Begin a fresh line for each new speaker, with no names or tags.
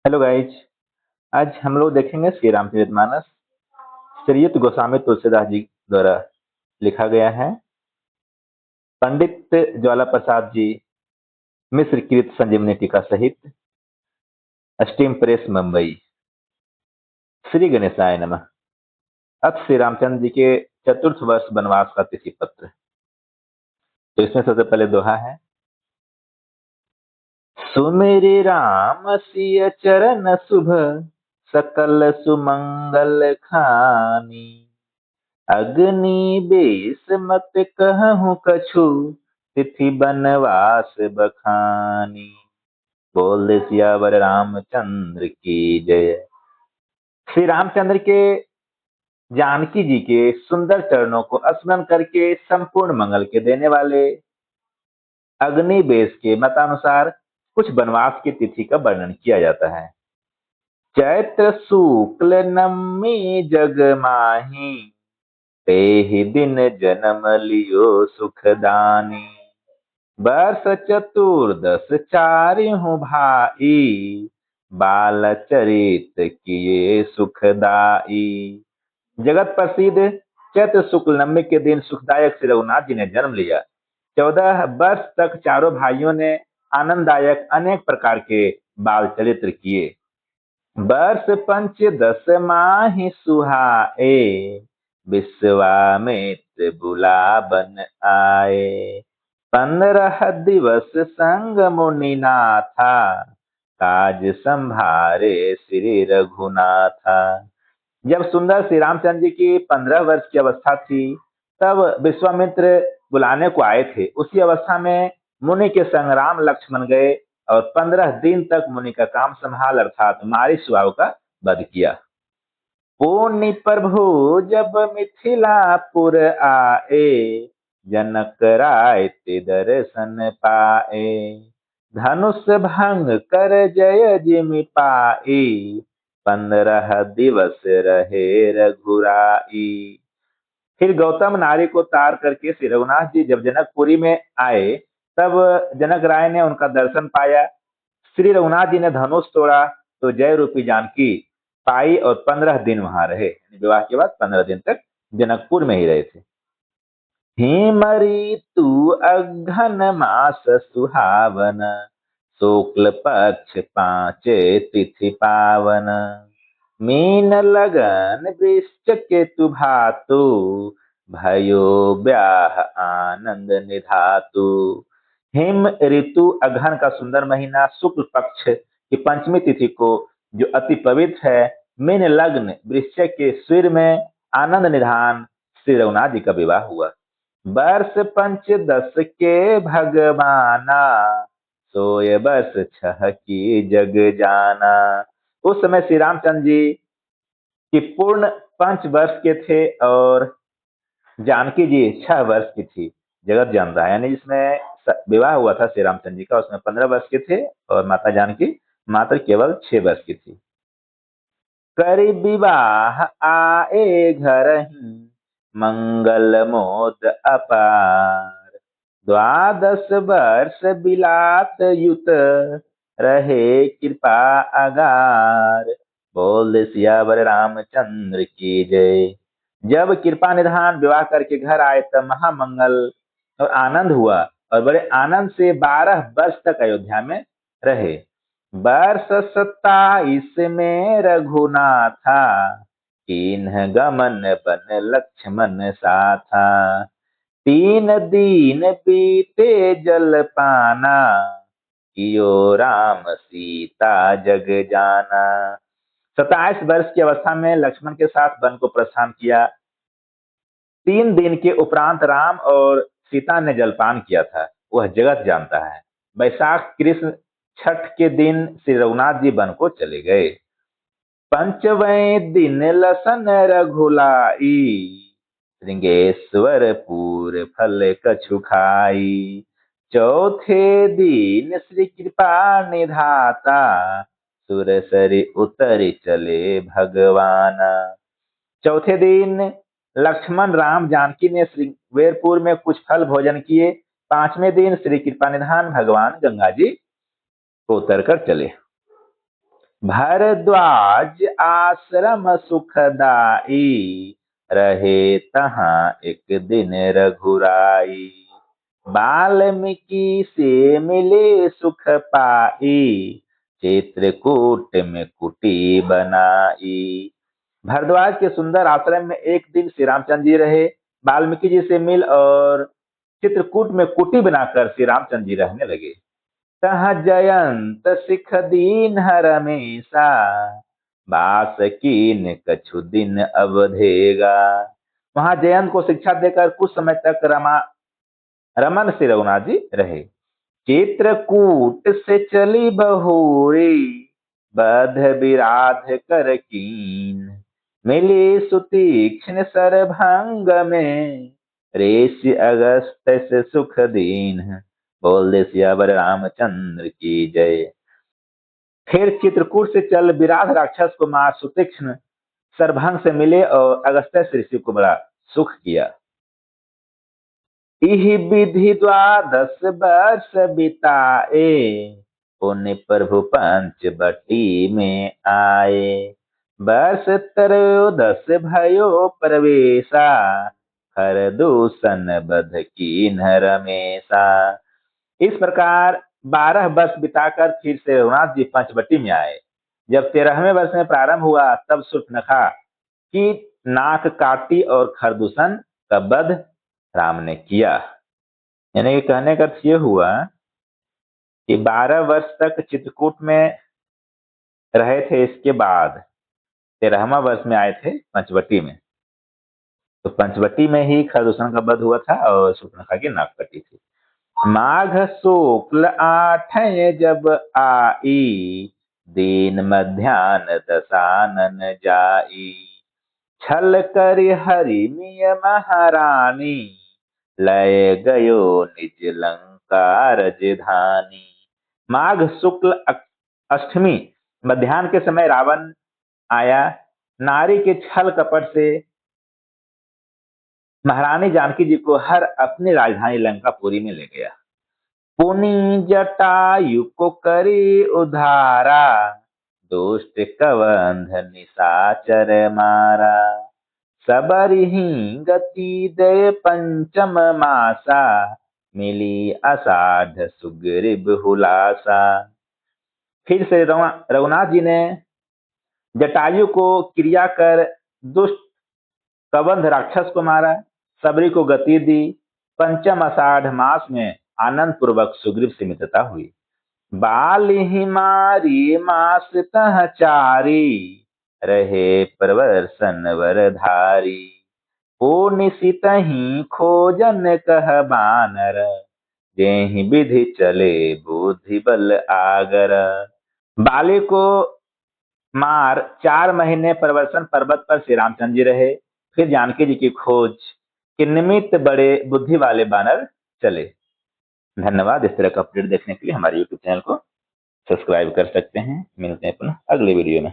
Hello guys. आज हम लोग देखेंगे श्री रामचरितमानस। श्रीयुत गोस्वामी तुलसीदास जी द्वारा लिखा गया है। पंडित ज्वाला प्रसाद जी मिस्र कृत संजीवनी टीका सहित अस्टीम प्रेस मुंबई। श्री गणेशाय नमः। अब श्री रामचंद्र जी के चतुर्थ वर्ष वनवास का तिथि पत्र। तो इसमें सबसे पहले दोहा है। सुमेरि राम सिय चरण शुभ, सकल सुमंगल खानी। अग्नि बेस मत कहूँ कछु, तिथि बनवास बखानी। बोल सियावर रामचंद्र की जय। श्री रामचंद्र के जानकी जी के सुंदर चरणों को स्मरण करके संपूर्ण मंगल के देने वाले अग्नि बेस के मतानुसार कुछ वनवास की तिथि का वर्णन किया जाता है। चैत्र शुक्ल नवमी जग माही, तेहि दिन जन्म लियो सुखदानी। वर्ष चतुर्दश चारिहु भाई, बाल चरित किए सुखदाई। जगत प्रसिद्ध चैत्र शुक्ल नवमी के दिन सुखदायक श्री रघुनाथ जी ने जन्म लिया। 14 वर्ष तक चारों भाइयों ने आनंददायक अनेक प्रकार के बाल चरित्र किए। वर्ष पंचदश माहि सुहाए, विश्वामित्र बुलावन आए। 15 दिवस संग मुनि नाथा, काज संभारे श्री रघुनाथा। जब सुंदर श्री रामचंद्र जी की 15 वर्ष की अवस्था थी, तब विश्वामित्र बुलाने को आए थे। उसी अवस्था में मुनि के संग राम लक्ष्मण गए और 15 दिन तक मुनि का काम संभाल अर्थात मारी सुआव का वध किया। पुनि प्रभु जब मिथिलापुर आए, जनक राय ते दर्शन पाए। धनुष भंग कर जय जिमि पाई, 15 दिवस रहे रघुराई। फिर गौतम नारी को तार करके श्री रघुनाथ जी जब जनकपुरी में आए, तब जनक राय ने उनका दर्शन पाया। श्री रघुनाथ जी ने धनुष तोड़ा तो जय रूपी जानकी पाई और 15 दिन वहां रहे। विवाह के बाद 15 दिन तक जनकपुर में ही रहे थे। हेम ऋतु अघन मास सुहावन, शुक्ल पक्ष पांचे तिथि पावन। मीन लगन वृश्च केतु भातु, भयो ब्याह आनंद निधातु। हेम ऋतु अघन का सुंदर महीना शुक्ल पक्ष की पंचमी तिथि को, जो अति पवित्र है, मीन लग्न वृश्चिक के सिर में आनंद निधान श्री रघुनाथ जी का विवाह हुआ। वर्ष पंचदश के भगवाना, सोय वर्ष छह की जग जाना। उस समय श्री रामचंद्र जी की पूर्ण 5 वर्ष के थे और जानकी जी 6 वर्ष की थी। जगत जानता है, यानी जिसमें विवाह हुआ था श्री रामचंद्र जी का, उसमें 15 वर्ष के थे और माता जानकी मात्र केवल 6 वर्ष की थी। करि विवाह आए घर ही, मंगल मोद अपार। 12 वर्ष बिलात युत, रहे कृपा अगार। बोल सियावर रामचंद्र की जय। जब कृपा निधान विवाह करके घर आए तब महामंगल और आनंद हुआ और बड़े आनंद से 12 वर्ष तक अयोध्या में रहे। वर्ष 27 में रघुनाथा, कीन्ह गमन बन लक्ष्मण साथा। 3 दिन बीते जल पाना, कियो राम सीता जग जाना। 27 वर्ष की अवस्था में लक्ष्मण के साथ वन को प्रस्थान किया। 3 दिन के उपरांत राम और सीता ने जलपान किया था, वह जगत जानता है। वैशाख कृष्ण छठ के दिन श्री रघुनाथ जी वन को चले गए। पंचवें दिन लसन रघुलाई, श्रृंगेश्वरपुर फल कछु खाई। चौथे दिन श्री कृपा निधाता, सुरसरी उतरि चले भगवाना। चौथे दिन लक्ष्मण राम जानकी ने श्रृंगेरपुर में कुछ फल भोजन किए। 5वें दिन श्री कृपा निधान भगवान गंगा जी को उतर कर चले। भरद्वाज आश्रम सुखदाई, रहे तहाँ एक दिन रघुराई। वाल्मीकि से मिले सुख पाई, चित्रकूट में कुटी बनाई। भरद्वाज के सुंदर आश्रम में एक दिन श्री रामचंद्र जी रहे। वाल्मीकि जी से मिल और चित्रकूट में कुटी बनाकर श्री रामचंद्र जी रहने लगे। तह जयंत सिख दीन रमेशा, बास कीन कछु दिन अवधेगा। वहां जयंत को शिक्षा देकर कुछ समय तक रमन से रघुनाथ जी रहे। चित्रकूट से चली बहुरी, बध विराध कर कीन। मिली सुतीक्ष्ण सरभंग में, रेश अगस्त से सुख दीन। बोल दे सियावर रामचंद्र की जय। फिर चित्रकूट से चल विराट राक्षस को मार सुतीक्ष्ण सरभंग से मिले और अगस्त्य ऋषि को बड़ा सुख किया। इहि विधि 12 वर्ष बिताए, पुण्य प्रभु पंचवटी में आए। वर्ष 13 भयो प्रवेशा, हर दूषण बध कीन रमेशा। इस प्रकार 12 वर्ष बिताकर फिर से रघुनाथ जी पंचवटी में आए। जब 13वें वर्ष में प्रारंभ हुआ तब शूर्पणखा की नाक काटी और खरदूषण का वध राम ने किया। यानी कि कहने का अर्थ ये हुआ कि 12 वर्ष तक चित्रकूट में रहे थे, इसके बाद 13वां वर्ष में आए थे पंचवटी में। तो पंचवटी में ही खरदूषण का वध हुआ था और शूर्पणखा की नाक कटी थी। माघ शुक्ल 8 जब आई, दीन मध्यान्ह दशानन जाई। छल करि हरि मिय महारानी, लय गयो निज लंका राजधानी। माघ शुक्ल अष्टमी मध्यान्ह के समय रावण आया। नारी के छल कपट से महारानी जानकी जी को हर अपनी राजधानी लंकापुरी में ले गया। पुनि जटायु को करी उधारा, दुष्ट कवंध निशाचर मारा। सबरिहि गति दे पंचम मासा, मिली अषाढ़ सुग्रीव हुलासा। फिर से रघुनाथ जी ने जटायु को क्रिया कर दुष्ट कबंध राक्षस को मारा, सबरी को गति दी। पंचम आषाढ़ मास में आनंद पूर्वक सुग्रीव से मित्रता हुई। बालिहि मारी मास तह चारी, रहे प्रवर्सन वरधारी। ओ निशितहि खोजन कह बानर, जेहि विधि चले बुद्धि बल आगर। बाली को मार 4 महीने प्रवर्सन पर्वत पर श्री रामचंद्र जी रहे। फिर जानकी जी की खोज के निमित्त बड़े बुद्धि वाले बानर चले। धन्यवाद। इस तरह का अपडेट देखने के लिए हमारे YouTube चैनल को सब्सक्राइब कर सकते हैं। मिलते हैं पुनः अगले वीडियो में।